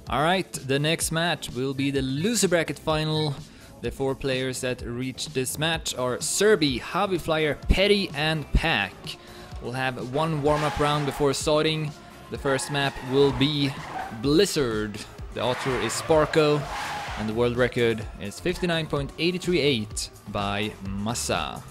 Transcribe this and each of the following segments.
Alright, the next match will be the loser bracket final. The 4 players that reach this match are Serbi, JaviFlyer, Petty and Pack. We'll have one warm-up round before starting. The first map will be Blizzard. The author is Sparko and the world record is 59.838 by Massa.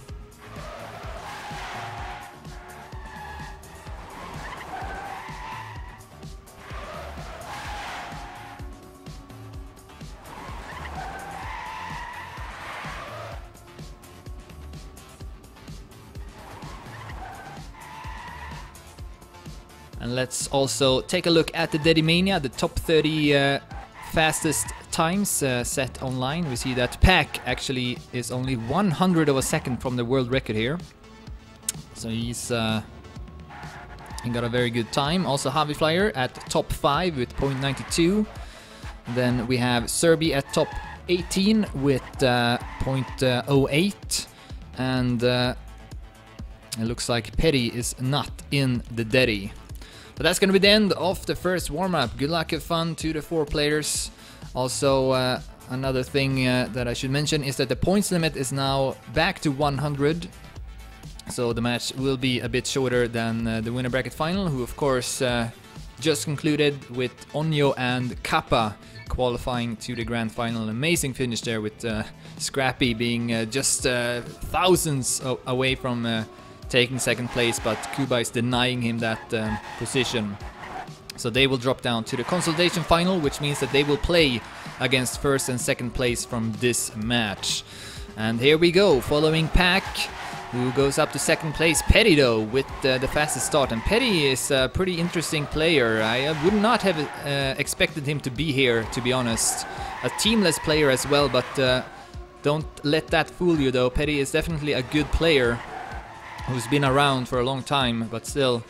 And let's also take a look at the Dedimania, the top 30 fastest times set online. We see that Pack actually is only 100 of a second from the world record here. So he got a very good time. Also JaviFlyer at top 5 with 0.92. Then we have Serbi at top 18 with 0.08. And it looks like Petty is not in the Dedi. But that's going to be the end of the first warm-up. Good luck and fun to the 4 players. Also, another thing that I should mention is that the points limit is now back to 100. So the match will be a bit shorter than the winner bracket final, who of course just concluded with Onyo and Kappa qualifying to the grand final. An amazing finish there with Scrappy being just thousands away from taking second place, but Kuba is denying him that position. So they will drop down to the consolidation final, which means that they will play against first and second place from this match. And here we go, following Pack, who goes up to second place. Petty though, with the fastest start. And Petty is a pretty interesting player. I would not have expected him to be here, to be honest. A teamless player as well, but don't let that fool you though. Petty is definitely a good player who's been around for a long time, but still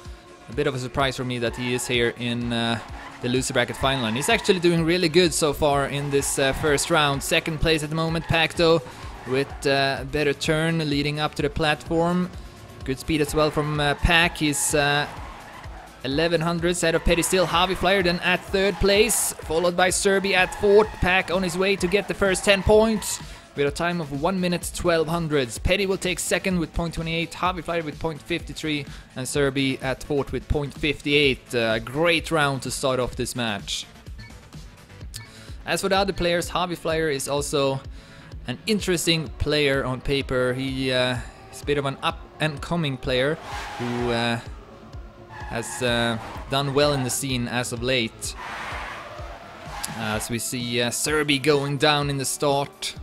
a bit of a surprise for me that he is here in the loser bracket final. And he's actually doing really good so far in this first round. Second place at the moment, Pack though, with a better turn leading up to the platform. Good speed as well from Pack. He's 1100s ahead of Petty still. JaviFlyer then at third place, followed by Serbi at fourth. Pack on his way to get the first 10 points. With a time of 1 minute 1200s. Petty will take second with 0.28, JaviFlyer with 0.53, and Serbi at fourth with 0.58. A great round to start off this match. As for the other players, JaviFlyer is also an interesting player on paper. He is a bit of an up-and-coming player who has done well in the scene as of late. As we see Serbi going down in the start.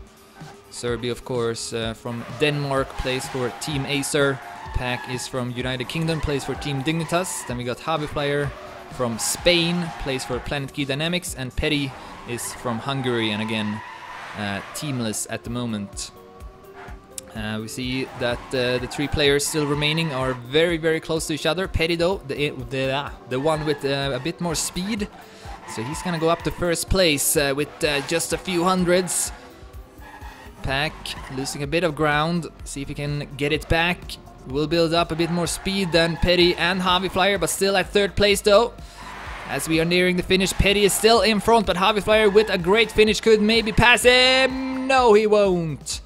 Serbi, of course, from Denmark, plays for Team Acer. Pack is from United Kingdom, plays for Team Dignitas. Then we got JaviFlyer from Spain, plays for Planet Key Dynamics. And Petty is from Hungary, and again, teamless at the moment. We see that the 3 players still remaining are very, very close to each other. Petty, though, the one with a bit more speed. So he's gonna go up to first place with just a few hundreds. Pack losing a bit of ground, see if he can get it back. Will build up a bit more speed than Petty and JaviFlyer, but still at third place though. As we are nearing the finish, Petty is still in front, but JaviFlyer with a great finish could maybe pass him. No, he won't.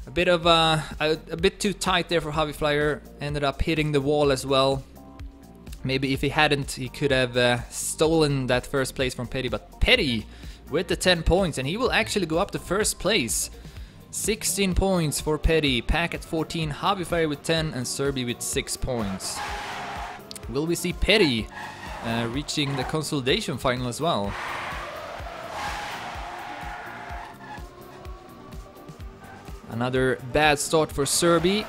A bit of a bit too tight there for JaviFlyer. Ended up hitting the wall as well. Maybe if he hadn't, he could have stolen that first place from Petty, but Petty with the 10 points, and he will actually go up to first place. 16 points for Petty, Pack at 14, JaviFlyer with 10, and Serbi with 6 points. Will we see Petty reaching the consolidation final as well? Another bad start for Serbi.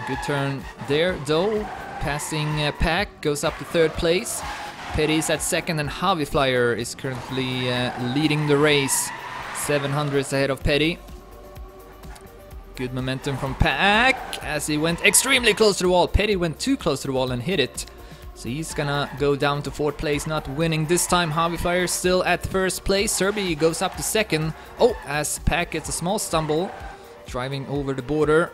Good turn there though. Passing Pack, goes up to third place. Petty is at second, and JaviFlyer is currently leading the race. 700s ahead of Petty. Good momentum from Pack as he went extremely close to the wall. Petty went too close to the wall and hit it. So he's gonna go down to fourth place, not winning this time. JaviFlyer still at first place. Serbi goes up to second. Oh, as Pack gets a small stumble, driving over the border.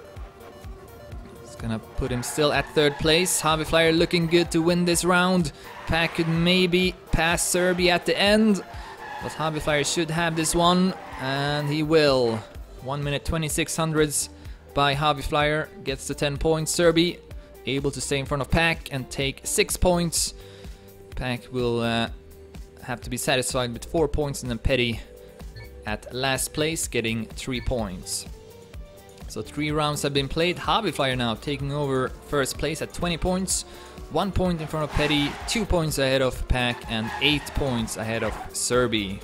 It's gonna put him still at third place. JaviFlyer looking good to win this round. Pack could maybe pass Serbi at the end, but JaviFlyer should have this one, and he will. 1 minute 26 hundredths by JaviFlyer, gets the 10 points. Serbi able to stay in front of Pack and take 6 points. Pack will have to be satisfied with 4 points, and then Petty at last place getting 3 points. So 3 rounds have been played. JaviFlyer now taking over first place at 20 points. 1 point in front of Petty, 2 points ahead of Pack, and 8 points ahead of Serbi.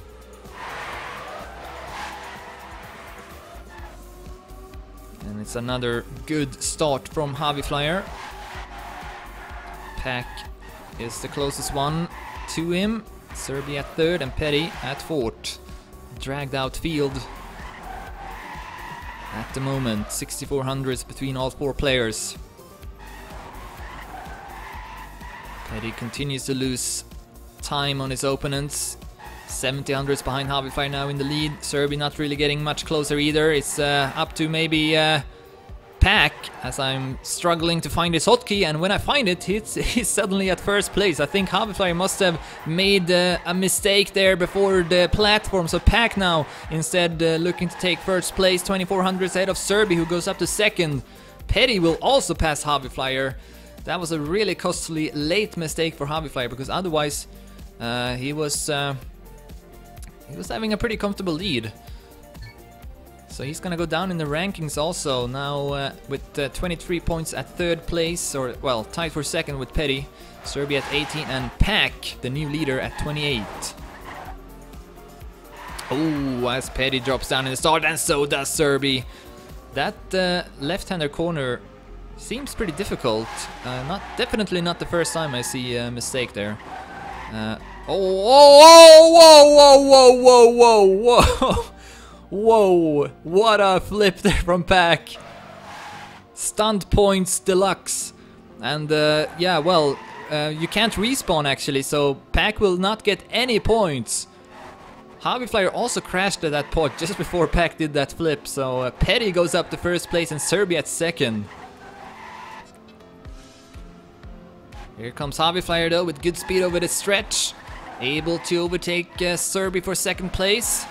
And it's another good start from JaviFlyer. Pack is the closest one to him. Serbi at third and Petty at fourth. Dragged out field at the moment. 6400s between all 4 players. Petty continues to lose time on his opponents. 7000s behind JaviFlyer now in the lead. Serbi not really getting much closer either. It's up to maybe Pack, as I'm struggling to find his hotkey, and when I find it, he's suddenly at first place. I think JaviFlyer must have made a mistake there before the platform, so Pack now instead looking to take first place, 2400s ahead of Serbi, who goes up to second. Petty will also pass JaviFlyer. That was a really costly late mistake for JaviFlyer, because otherwise he was having a pretty comfortable lead. So he's gonna go down in the rankings also now with 23 points at third place, or well, tied for second with Petty. Serbi at 18 and Pack, the new leader, at 28. Oh, as Petty drops down in the start, and so does Serbi. That left-hander corner seems pretty difficult. Definitely not the first time I see a mistake there. Whoa! Whoa, what a flip there from Pack. Stunt points deluxe. And yeah, well, you can't respawn actually, so Pack will not get any points. JaviFlyer also crashed at that point just before Pack did that flip, so Petty goes up to first place and Serbi at second. Here comes JaviFlyer though with good speed over the stretch. Able to overtake Serbi for second place.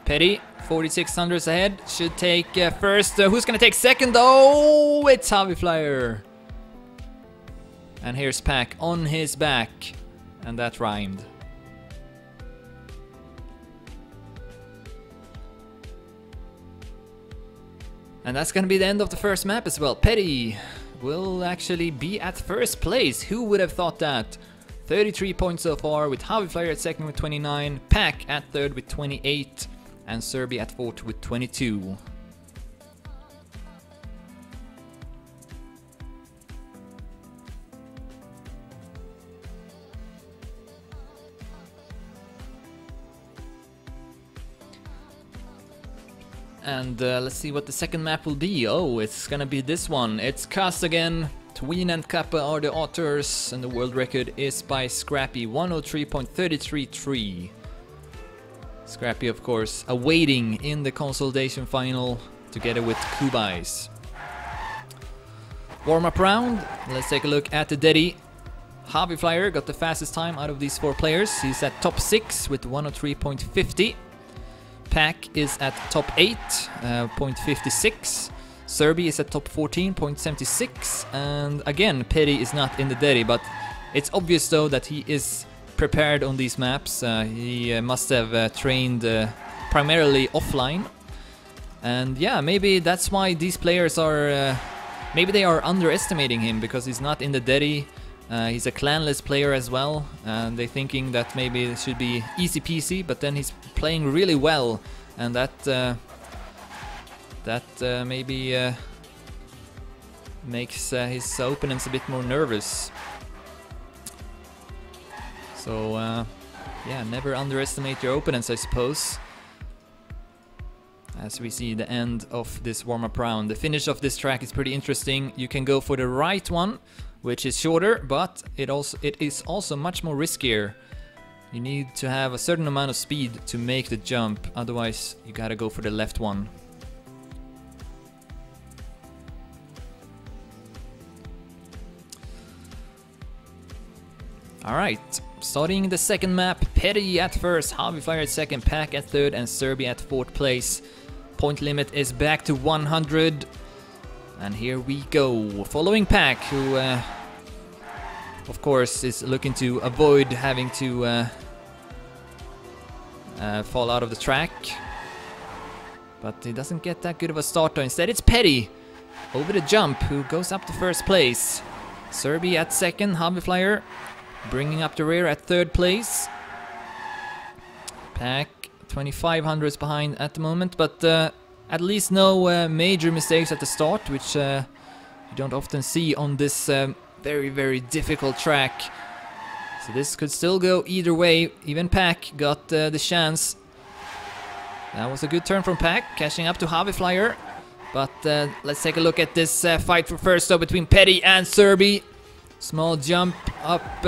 Petty, 4600s ahead, should take first. Who's gonna take second though? It's JaviFlyer. And here's Pack on his back. And that rhymed. And that's gonna be the end of the first map as well. Petty will actually be at first place. Who would have thought that? 33 points so far, with JaviFlyer at second with 29, Pack at third with 28, and Serbi at fourth with 22. And let's see what the second map will be. Oh, it's gonna be this one. It's Cast again. Tween and Kappa are the authors, and the world record is by Scrappy, 103.333. Scrappy, of course, awaiting in the consolidation final together with Kubais. Warm-up round. Let's take a look at the Deddy. JaviFlyer got the fastest time out of these 4 players. He's at top 6 with 103.50. Pack is at top 8, 0.56. Serbi is at top 14, 0.76. And again, Petty is not in the Deddy, but it's obvious though that he is prepared on these maps. He must have trained primarily offline. And yeah, maybe that's why these players are... maybe they are underestimating him, because he's not in the Deddy. He's a clanless player as well, and they're thinking that maybe it should be easy peasy, but then he's playing really well, and that maybe makes his opponents a bit more nervous. So yeah, never underestimate your opponents, I suppose. As we see the end of this warm-up round. The finish of this track is pretty interesting. You can go for the right one, which is shorter, but it is also much more riskier. You need to have a certain amount of speed to make the jump, otherwise you gotta go for the left one. Alright, starting the second map, Petty at first, JaviFlyer at second, Pack at third, and Serbi at fourth place. Point limit is back to 100. And here we go. Following Pack, who of course is looking to avoid having to fall out of the track. But he doesn't get that good of a start though. Instead it's Petty over the jump who goes up to first place. Serbi at second, JaviFlyer bringing up the rear at third place. Pack 2500s behind at the moment, but at least no major mistakes at the start, which you don't often see on this very difficult track. So this could still go either way. Even Pack got the chance. That was a good turn from Pack, catching up to JaviFlyer. But let's take a look at this fight for first though between Petty and Serbi. Small jump up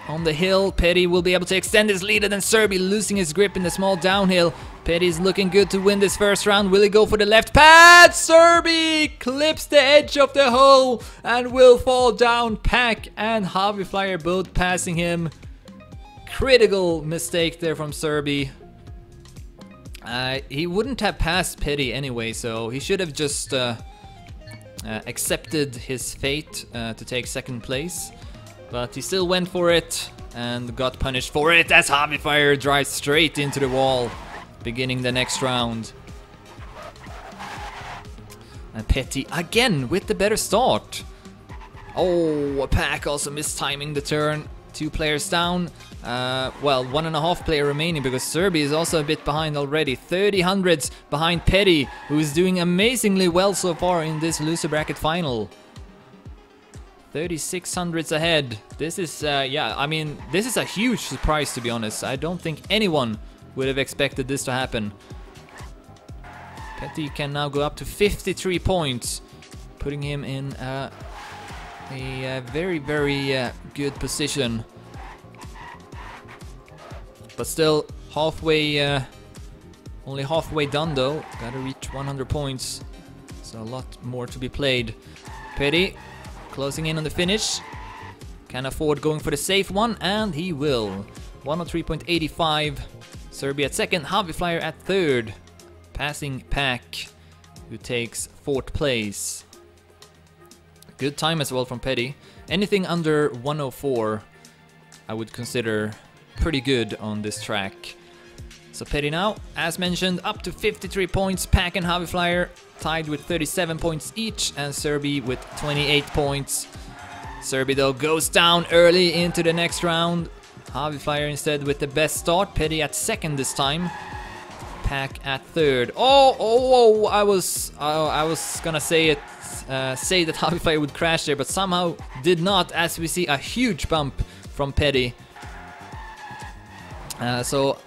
on the hill. Petty will be able to extend his lead, and then Serbi losing his grip in the small downhill. Petty's looking good to win this first round. Will he go for the left pad? Serbi clips the edge of the hole and will fall down. Pack and JaviFlyer both passing him. Critical mistake there from Serbi. He wouldn't have passed Petty anyway, so he should have just accepted his fate to take second place. But he still went for it and got punished for it as JaviFlyer drives straight into the wall, beginning the next round. And Petty again with the better start. Oh, Pack also mistiming the turn. 2 players down. Well, 1.5 player remaining because Serbi is also a bit behind already. 30 hundredths behind Petty, who is doing amazingly well so far in this loser bracket final. 36 hundredths ahead. This is, yeah, I mean, this is a huge surprise to be honest. I don't think anyone would have expected this to happen. Petty can now go up to 53 points, putting him in a very good position. But still halfway, only halfway done though. Gotta reach 100 points, so a lot more to be played. Petty closing in on the finish. Can afford going for the safe one, and he will. 103.85. Serbi at second, JaviFlyer at third, passing Pack, who takes fourth place. Good time as well from Petty. Anything under 104 I would consider pretty good on this track. So Petty now, as mentioned, up to 53 points. Pack and JaviFlyer tied with 37 points each, and Serbi with 28 points. Serbi though goes down early into the next round. JaviFlyer instead with the best start. Petty at second this time. Pack at third. Oh! I was gonna say it. Say that JaviFlyer would crash there, but somehow did not, as we see a huge bump from Petty. So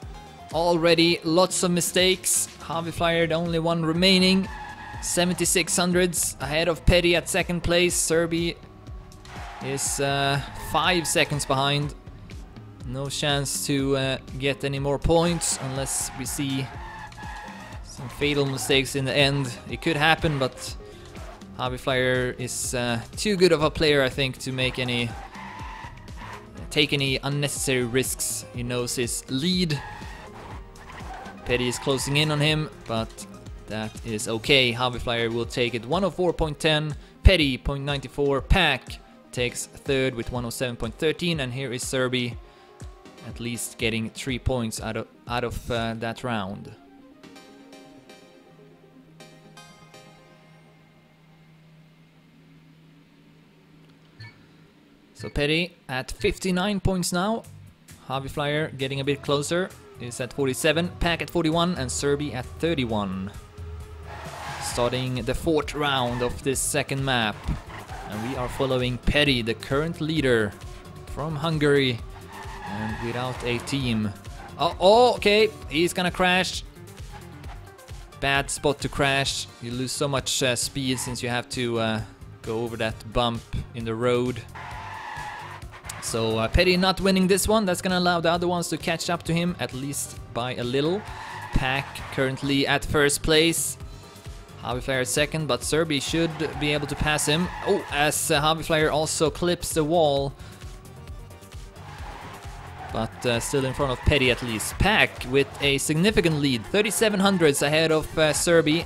already lots of mistakes. JaviFlyer the only one remaining. 76 hundredths ahead of Petty at second place. Serbi is 5 seconds behind. No chance to get any more points unless we see some fatal mistakes in the end. It could happen, but JaviFlyer is too good of a player, I think, to make take any unnecessary risks. He knows his lead. Petty is closing in on him, but that is okay. JaviFlyer will take it. 104.10, Petty 0.94. Pack takes third with 107.13, and here is Serbi at least getting 3 points out of that round. So Petty at 59 points now. JaviFlyer getting a bit closer, is at 47, Pack at 41, and Serbi at 31. Starting the fourth round of this second map. And we are following Petty, the current leader from Hungary, and without a team. Oh, okay, he's gonna crash. Bad spot to crash. You lose so much speed since you have to go over that bump in the road. So Petty not winning this one. That's gonna allow the other ones to catch up to him, at least by a little. Pack currently at first place. JaviFlyer second, but Serbi should be able to pass him. Oh, as JaviFlyer also clips the wall. but still in front of Petty at least. Pack with a significant lead, 3700s ahead of Serbi.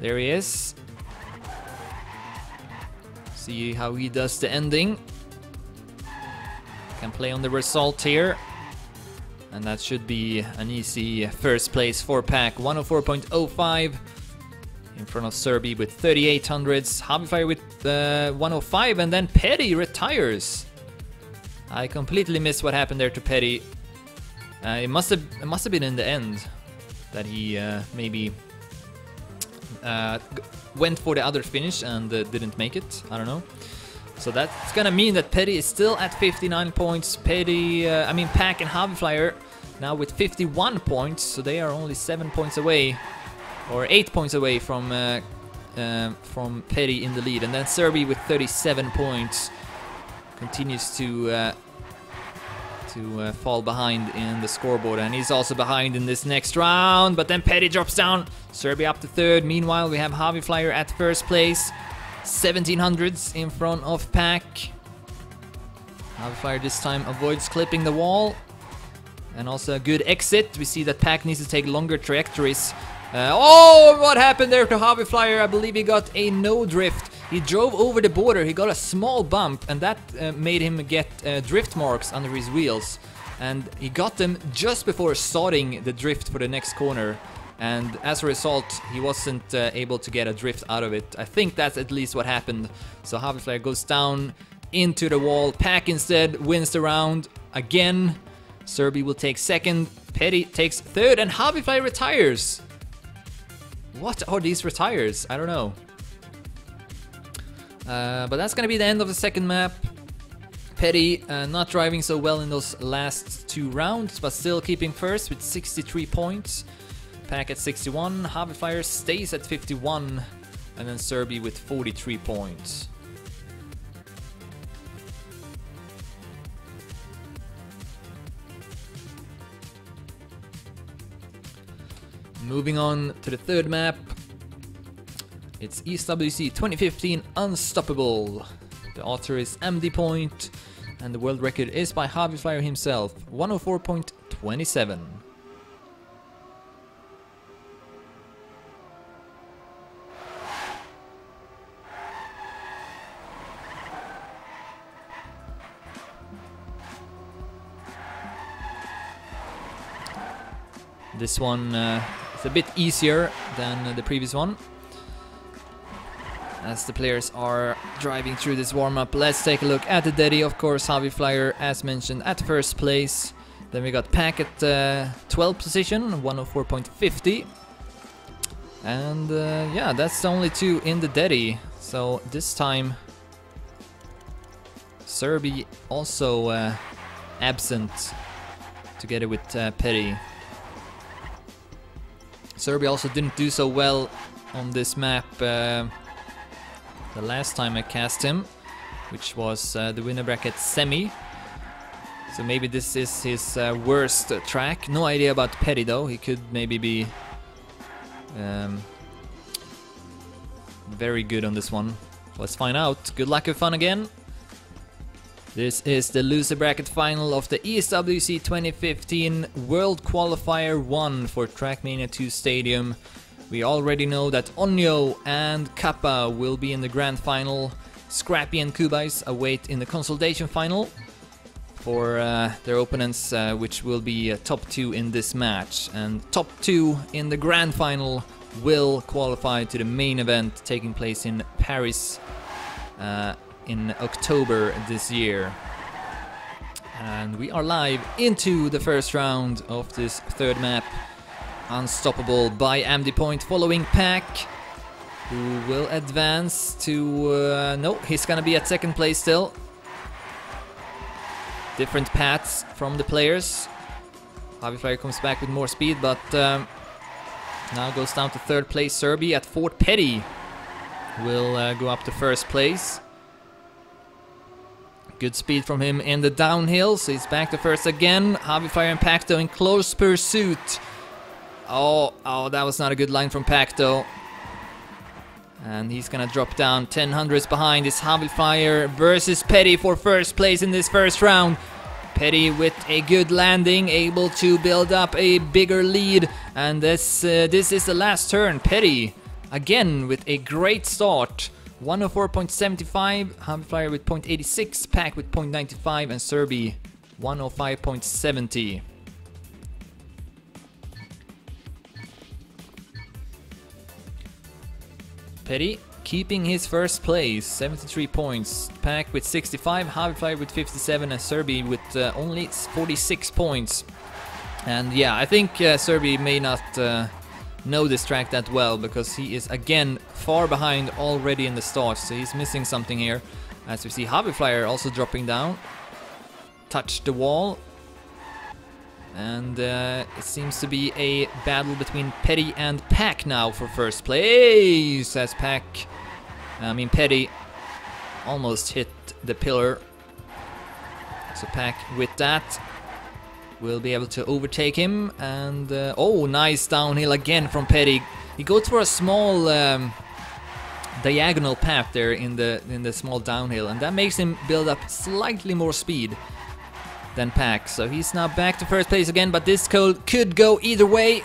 There he is. See how he does the ending. Can play on the result here. And that should be an easy first place for Pack. 104.05 in front of Serbi with 3800s. JaviFlyer with 105, and then Petty retires. I completely missed what happened there to Petty. It must have been in the end that he maybe went for the other finish and didn't make it. I don't know. So that's gonna mean that Petty is still at 59 points. Pack and JaviFlyer now with 51 points, so they are only 7 points away, or 8 points away from Petty in the lead. And then Serbi with 37 points continues to fall behind in the scoreboard, and he's also behind in this next round. But then Petty drops down. Serbi up to third. Meanwhile, we have JaviFlyer at first place. 1700s in front of Pack. JaviFlyer this time avoids clipping the wall. And also a good exit. We see that Pack needs to take longer trajectories. Oh, what happened there to JaviFlyer? I believe he got a no drift. He drove over the border. He got a small bump, and that made him get drift marks under his wheels. And he got them just before starting the drift for the next corner. And as a result, he wasn't able to get a drift out of it. I think that's at least what happened. So JaviFlyer goes down into the wall. Pack instead wins the round again. Serbi will take second. Petty takes third, and JaviFlyer retires. What are these retires? I don't know. But that's gonna be the end of the second map. Petty not driving so well in those last two rounds, but still keeping first with 63 points. Pack at 61, JaviFlyer stays at 51, and then Serbi with 43 points. Moving on to the third map. It's ESWC 2015 Unstoppable. The author is MD Point, and the world record is by JaviFlyer himself, 104.27. This one is a bit easier than the previous one. As the players are driving through this warm-up, let's take a look at the Daddy. Of course, JaviFlyer, as mentioned, at first place. Then we got Pack at 12th position, 104.50. And yeah, that's the only two in the Daddy. So this time, Serbi also absent, together with Petty. Serbi also didn't do so well on this map the last time I cast him, which was the winner bracket semi. So maybe this is his worst track. No idea about Petty though. He could maybe be very good on this one. Let's find out. Good luck and fun again. This is the loser bracket final of the ESWC 2015 World Qualifier 1 for Trackmania 2 Stadium. We already know that Onyo and Kappa will be in the grand final. Scrappy and Kubais await in the consolidation final for their opponents, which will be top 2 in this match. And top 2 in the grand final will qualify to the main event taking place in Paris in October this year. And we are live into the first round of this third map. Unstoppable by MD Point, following Pack, who will advance to... no, he's gonna be at second place still. Different paths from the players. JaviFlyer comes back with more speed, but now goes down to third place. Serbi at fourth. Petty will go up to first place. Good speed from him in the downhill, so he's back to first again. JaviFlyer and Pacto in close pursuit. Oh, that was not a good line from Pacto. And he's gonna drop down 10 hundredths behind. It's JaviFlyer versus Petty for first place in this first round. Petty with a good landing, able to build up a bigger lead, and this is the last turn. Petty again with a great start. 104.75, JaviFlyer with 0.86, Pack with 0.95, and Serbi 105.70. Petty keeping his first place, 73 points. Pack with 65, JaviFlyer with 57, and Serbi with only 46 points. And yeah, I think Serbi may not know this track that well, because he is again far behind already in the start, so he's missing something here. As we see JaviFlyer also dropping down, touched the wall, and it seems to be a battle between Petty and Pack now for first place, as Petty almost hit the pillar, so Pack with that will be able to overtake him. And oh, nice downhill again from Petty. He goes for a small diagonal path there in the small downhill, and that makes him build up slightly more speed than Pack. So he's now back to first place again, but this could go either way.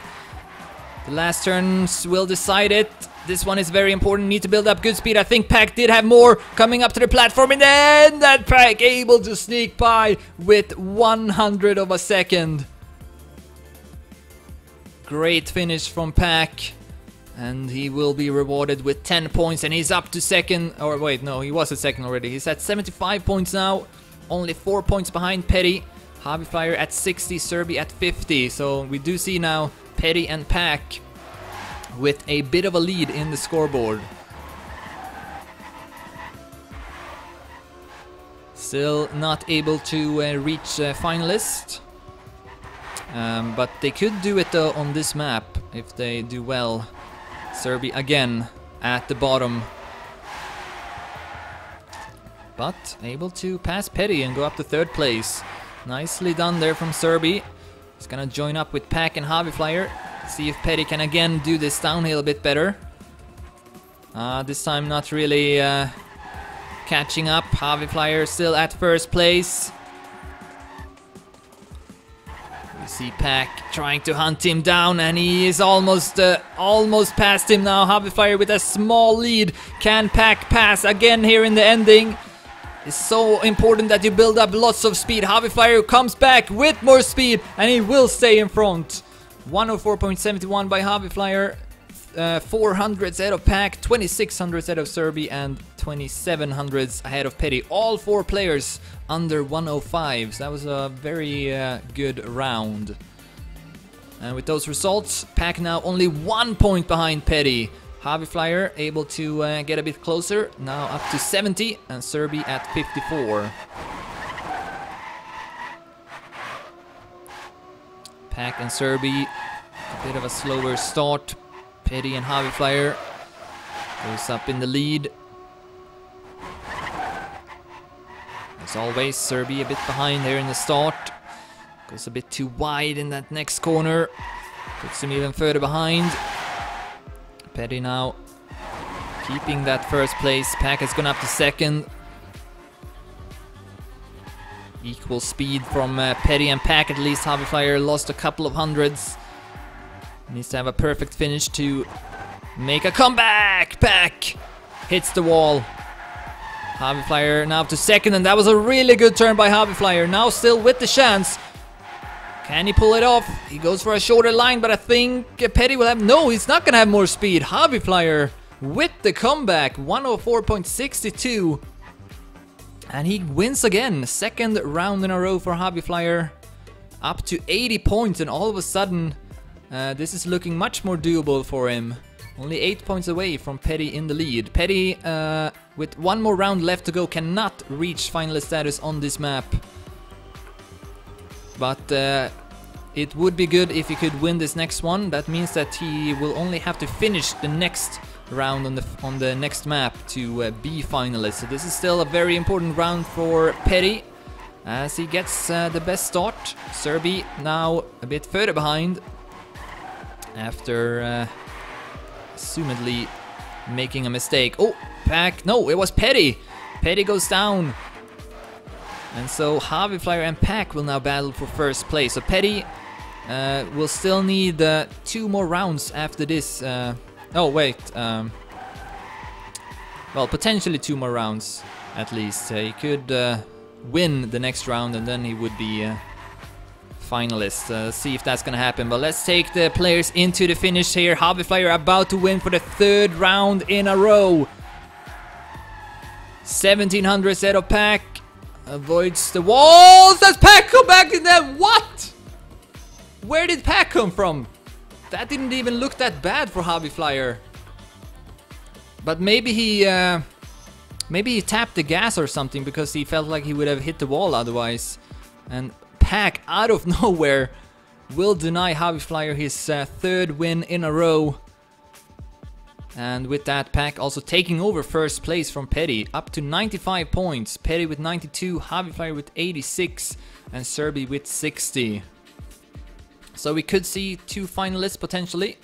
The last turns will decide it. This one is very important. Need to build up good speed. I think Pack did have more coming up to the platform, and then that Pack able to sneak by with 100 of a second. Great finish from Pack, and he will be rewarded with 10 points, and he's up to second. Or wait, no, he was at second already. He's at 75 points now, only 4 points behind Petty. JaviFlyer at 60, Serbi at 50. So we do see now Petty and Pack with a bit of a lead in the scoreboard. Still not able to reach finalist, but they could do it though on this map if they do well. Serbi again at the bottom, but able to pass Petty and go up to third place. Nicely done there from Serbi. He's gonna join up with Pack and JaviFlyer. See if Petty can again do this downhill a bit better. This time not really catching up. JaviFlyer still at first place. We see Pack trying to hunt him down, and he is almost past him now. JaviFlyer with a small lead. Can Pack pass again here in the ending? It's so important that you build up lots of speed. JaviFlyer comes back with more speed, and he will stay in front. 104.71 by JaviFlyer, 400s ahead of Pack, 2600s ahead of Serbi, and 2700s ahead of Petty. All 4 players under 105, so that was a very good round. And with those results, Pack now only 1 point behind Petty. JaviFlyer able to get a bit closer, now up to 70, and Serbi at 54. Pack and Serbi, a bit of a slower start. Petty and JaviFlyer goes up in the lead. As always, Serbi a bit behind there in the start. Goes a bit too wide in that next corner. Puts him even further behind. Petty now keeping that first place. Pack has gone up to second. Equal speed from Petty and Pack at least. JaviFlyer lost a couple of hundreds. Needs to have a perfect finish to make a comeback. Pack hits the wall. JaviFlyer now up to second, and that was a really good turn by JaviFlyer. Now still with the chance. Can he pull it off? He goes for a shorter line, but I think Petty will have... No, he's not going to have more speed. JaviFlyer with the comeback. 104.62. And he wins again. Second round in a row for JaviFlyer. Up to 80 points, and all of a sudden this is looking much more doable for him. Only 8 points away from Petty in the lead. Petty, with one more round left to go, cannot reach finalist status on this map. But it would be good if he could win this next one. That means that he will only have to finish the next round on the next map to be finalist. So this is still a very important round for Petty, as he gets the best start. Serbi now a bit further behind after assumedly making a mistake. Oh, Pack, no, it was Petty. Petty goes down. And so JaviFlyer and Pack will now battle for first place. So Petty will still need 2 more rounds after this. Oh wait, well, potentially 2 more rounds at least. He could win the next round and then he would be finalist. See if that's gonna happen. But let's take the players into the finish here. JaviFlyer about to win for the 3rd round in a row. 1700 set of Pack. Avoids the walls. Does Pack come back in them? What? Where did Pack come from? That didn't even look that bad for JaviFlyer. But maybe he tapped the gas or something because he felt like he would have hit the wall otherwise. And Pack out of nowhere will deny JaviFlyer his 3rd win in a row. And with that, Pack also taking over first place from Petty, up to 95 points. Petty with 92, JaviFlyer with 86, and serbi with 60. So we could see 2 finalists potentially.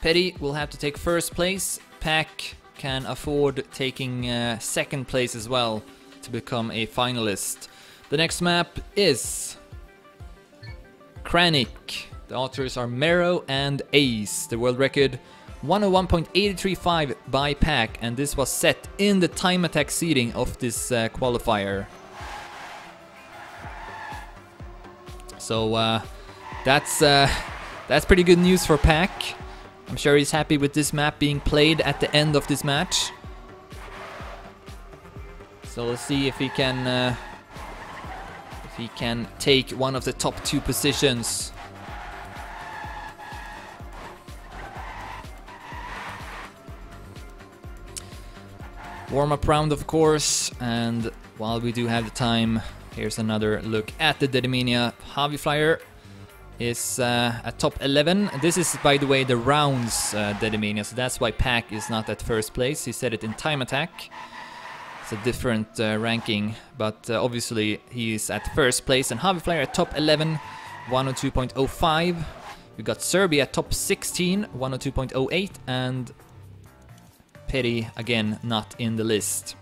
Petty will have to take first place. Pack can afford taking 2nd place as well to become a finalist. The next map is Kranich. The authors are Mero and Ace. The world record 101.835 by Pack, and this was set in the time attack seeding of this qualifier. So that's pretty good news for Pack. I'm sure he's happy with this map being played at the end of this match. So let's see if he can take one of the top 2 positions. Warm-up round, of course, and while we do have the time, here's another look at the Dedemania. JaviFlyer is at top 11. This is, by the way, the rounds Dedemania, so that's why Pack is not at first place. He said it in time attack. It's a different ranking, but obviously he is at first place. And JaviFlyer at top 11, 102.05. We got serbi at top 16, 102.08, and Petty again not in the list.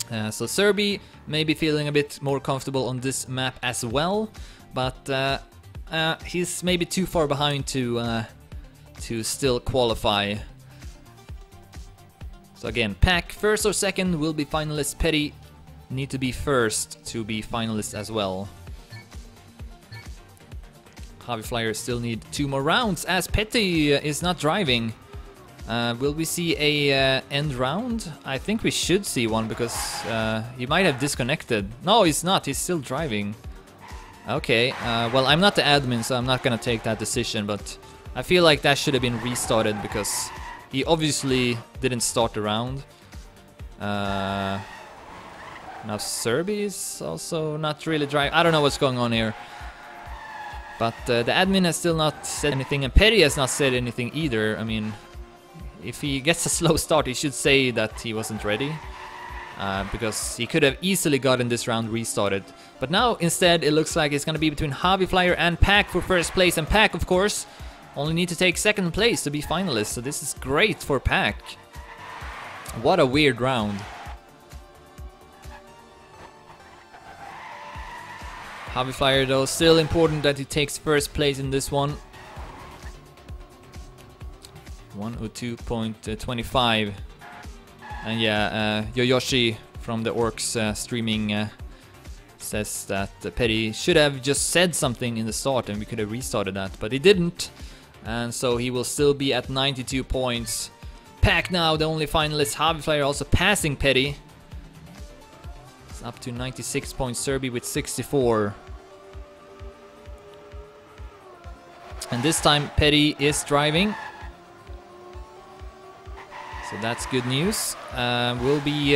So serbi may be feeling a bit more comfortable on this map as well, but he's maybe too far behind to still qualify. So again, Pack 1st or 2nd will be finalists. Petty need to be 1st to be finalists as well. JaviFlyer still need 2 more rounds as Petty is not driving. Will we see a end round? I think we should see one because he might have disconnected. No, he's not. He's still driving. Okay. Well, I'm not the admin, so I'm not gonna take that decision. But I feel like that should have been restarted because he obviously didn't start the round. Now serbi is also not really driving. I don't know what's going on here. But the admin has still not said anything, and Petty has not said anything either. I mean, if he gets a slow start, he should say that he wasn't ready. Because he could have easily gotten this round restarted. But now, instead, it looks like it's going to be between JaviFlyer and Pack for first place. And Pack, of course, only need to take 2nd place to be finalist. So this is great for Pack. What a weird round. JaviFlyer, though, still important that he takes first place in this one. 102.25. And yeah, Yoyoshi from the Orcs streaming says that Petty should have just said something in the start and we could have restarted that, but he didn't. And so he will still be at 92 points. Pack now, the only finalist. JaviFlyer also passing Petty. It's up to 96 points. serbi with 64. And this time Petty is driving. So that's good news. We'll be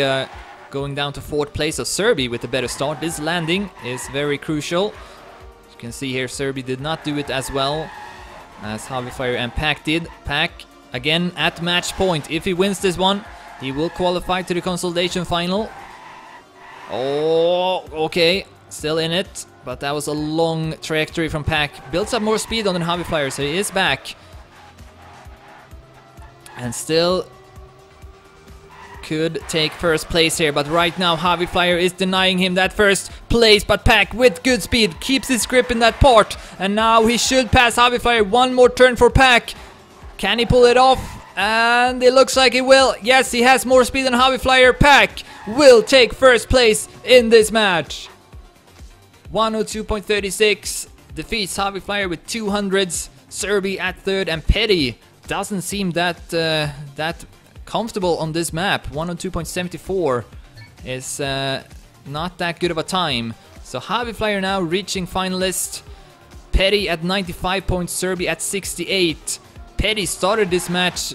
going down to 4th place. So serbi with a better start. This landing is very crucial. As you can see here, serbi did not do it as well as JaviFlyer and Pack did. Pack again at match point. If he wins this one, he will qualify to the consolidation final. Oh, okay. Still in it. But that was a long trajectory from Pack. Builds up more speed on the JaviFlyer, so he is back. And still could take first place here, but right now JaviFlyer is denying him that first place, but Pack with good speed keeps his grip in that part, and now he should pass JaviFlyer. One more turn for Pack. Can he pull it off? And it looks like he will. Yes, he has more speed than JaviFlyer. Pack will take first place in this match. 102.36 defeats JaviFlyer with 200s. Serbi at third, and Petty doesn't seem that comfortable on this map. 102.74 is not that good of a time. So JaviFlyer now reaching finalist. Petty at 95 points, Serbi at 68. Petty started this match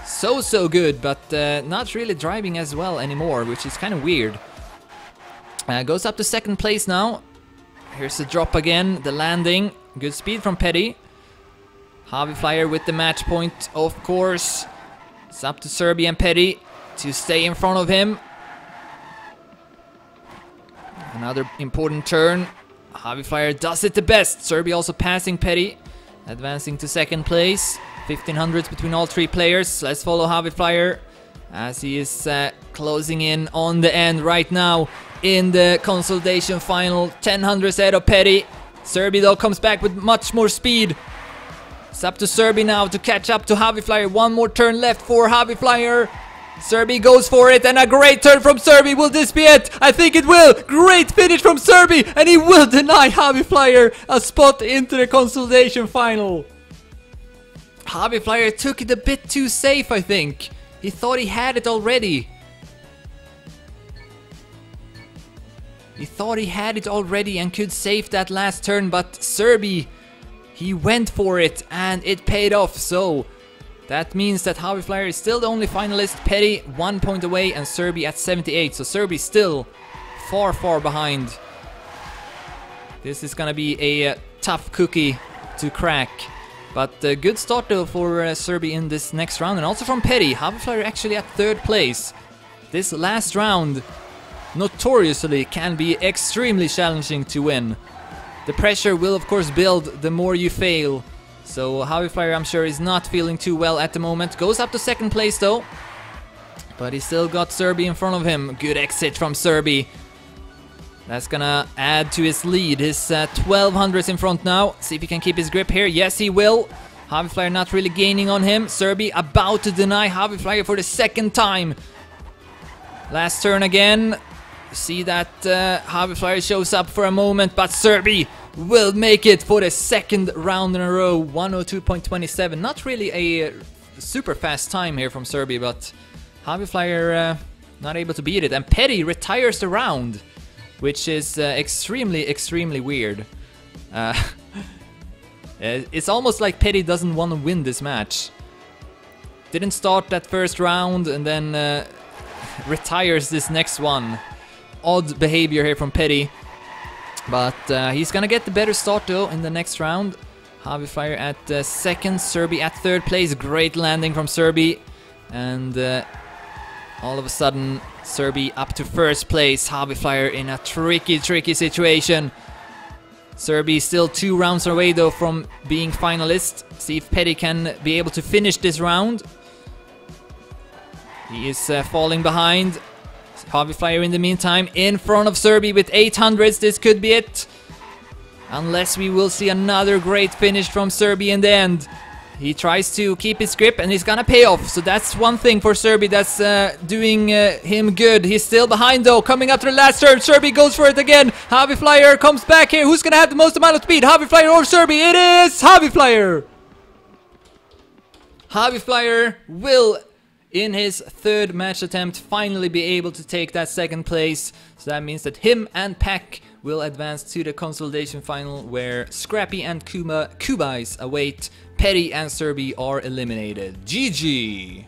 so good, but not really driving as well anymore, which is kind of weird. Goes up to second place now. Here's the drop again, the landing. Good speed from Petty. JaviFlyer with the match point, of course. It's up to Serbi and Petty to stay in front of him. Another important turn. JaviFlyer does it the best. Serbi also passing Petty, advancing to second place. 1500s between all three players. Let's follow JaviFlyer as he is closing in on the end right now in the consolidation final. 1000s ahead of Petty. Serbi though comes back with much more speed. It's up to Serbi now to catch up to JaviFlyer. One more turn left for JaviFlyer. Serbi goes for it, and a great turn from Serbi. Will this be it? I think it will. Great finish from Serbi, and he will deny JaviFlyer a spot into the consolidation final. JaviFlyer took it a bit too safe, I think. He thought he had it already. He thought he had it already and could save that last turn, but Serbi, he went for it and it paid off. So that means that JaviFlyer is still the only finalist. Petty 1 point away and Serbi at 78. So Serbi still far behind. This is gonna be a tough cookie to crack. But good start though for Serbi in this next round, and also from Petty. JaviFlyer actually at third place. This last round notoriously can be extremely challenging to win. The pressure will of course build the more you fail. So JaviFlyer, I'm sure, is not feeling too well at the moment. Goes up to second place though. But he still got Serbi in front of him. Good exit from Serbi. That's gonna add to his lead. His 1200s in front now. See if he can keep his grip here. Yes, he will. JaviFlyer not really gaining on him. Serbi about to deny JaviFlyer for the second time. Last turn again. See that JaviFlyer shows up for a moment, but Serbi will make it for the second round in a row. 102.27. Not really a super fast time here from Serbi, but JaviFlyer not able to beat it. And Petty retires the round, which is extremely weird. It's almost like Petty doesn't want to win this match. Didn't start that first round and then retires this next one. Odd behavior here from Petty. But he's gonna get the better start though in the next round. JaviFlyer at second, Serbi at third place. Great landing from Serbi. And all of a sudden, Serbi up to first place. JaviFlyer in a tricky situation. Serbi still 2 rounds away though from being finalist. See if Petty can be able to finish this round. He is falling behind. JaviFlyer in the meantime in front of Serbi with 800s. This could be it. Unless we will see another great finish from Serbi in the end. He tries to keep his grip and he's gonna pay off. So that's one thing for Serbi that's doing him good. He's still behind though, coming up to the last turn. Serbi goes for it again. JaviFlyer comes back here. Who's gonna have the most amount of speed? JaviFlyer or Serbi? It is JaviFlyer! JaviFlyer will, in his third match attempt, finally be able to take that second place. So that means that him and Pack will advance to the consolidation final, where Scrappy and Kubais await. Petty and Serbi are eliminated. GG!